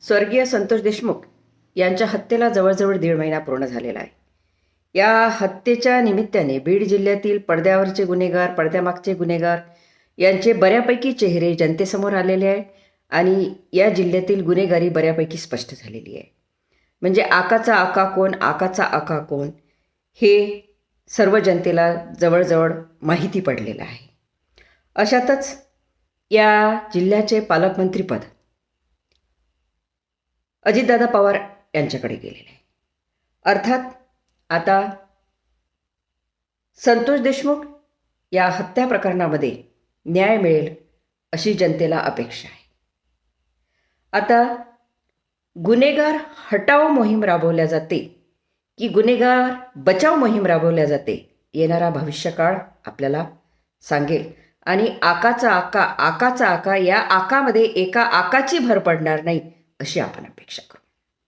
स्वर्गीय संतोष देशमुख यांच्या हत्येला जवळजवळ 1.5 महिना पूर्ण झालेला आहे. या हत्येच्या निमित्ताने बीड जिल्ह्यातील पडद्यावरचे गुन्हेगार, पडद्यामागचे गुन्हेगार यांचे बऱ्यापैकी चेहरे जनतेसमोर आलेले आहे आणि या जिल्ह्यातील गुन्हेगारी बऱ्यापैकी स्पष्ट झालेली आहे. म्हणजे आकाचा आका कोण, आकाचा आका कोण हे सर्व जनतेला जवळजवळ माहिती पडलेलं आहे. अशातच या जिल्ह्याचे पालकमंत्रीपद अजितदादा पवार यांच्याकडे गेलेले आहे. अर्थात आता संतोष देशमुख या हत्या प्रकरणामध्ये न्याय मिळेल अशी जनतेला अपेक्षा आहे. आता गुन्हेगार हटाव मोहीम राबवल्या जाते की गुन्हेगार बचाव मोहीम राबवल्या जाते, येणारा भविष्यकाळ आपल्याला सांगेल. आणि आकाचा आका, आकाचा आका, या आकामध्ये एका आकाची भर पडणार नाही अशी आपण अपेक्षा करू.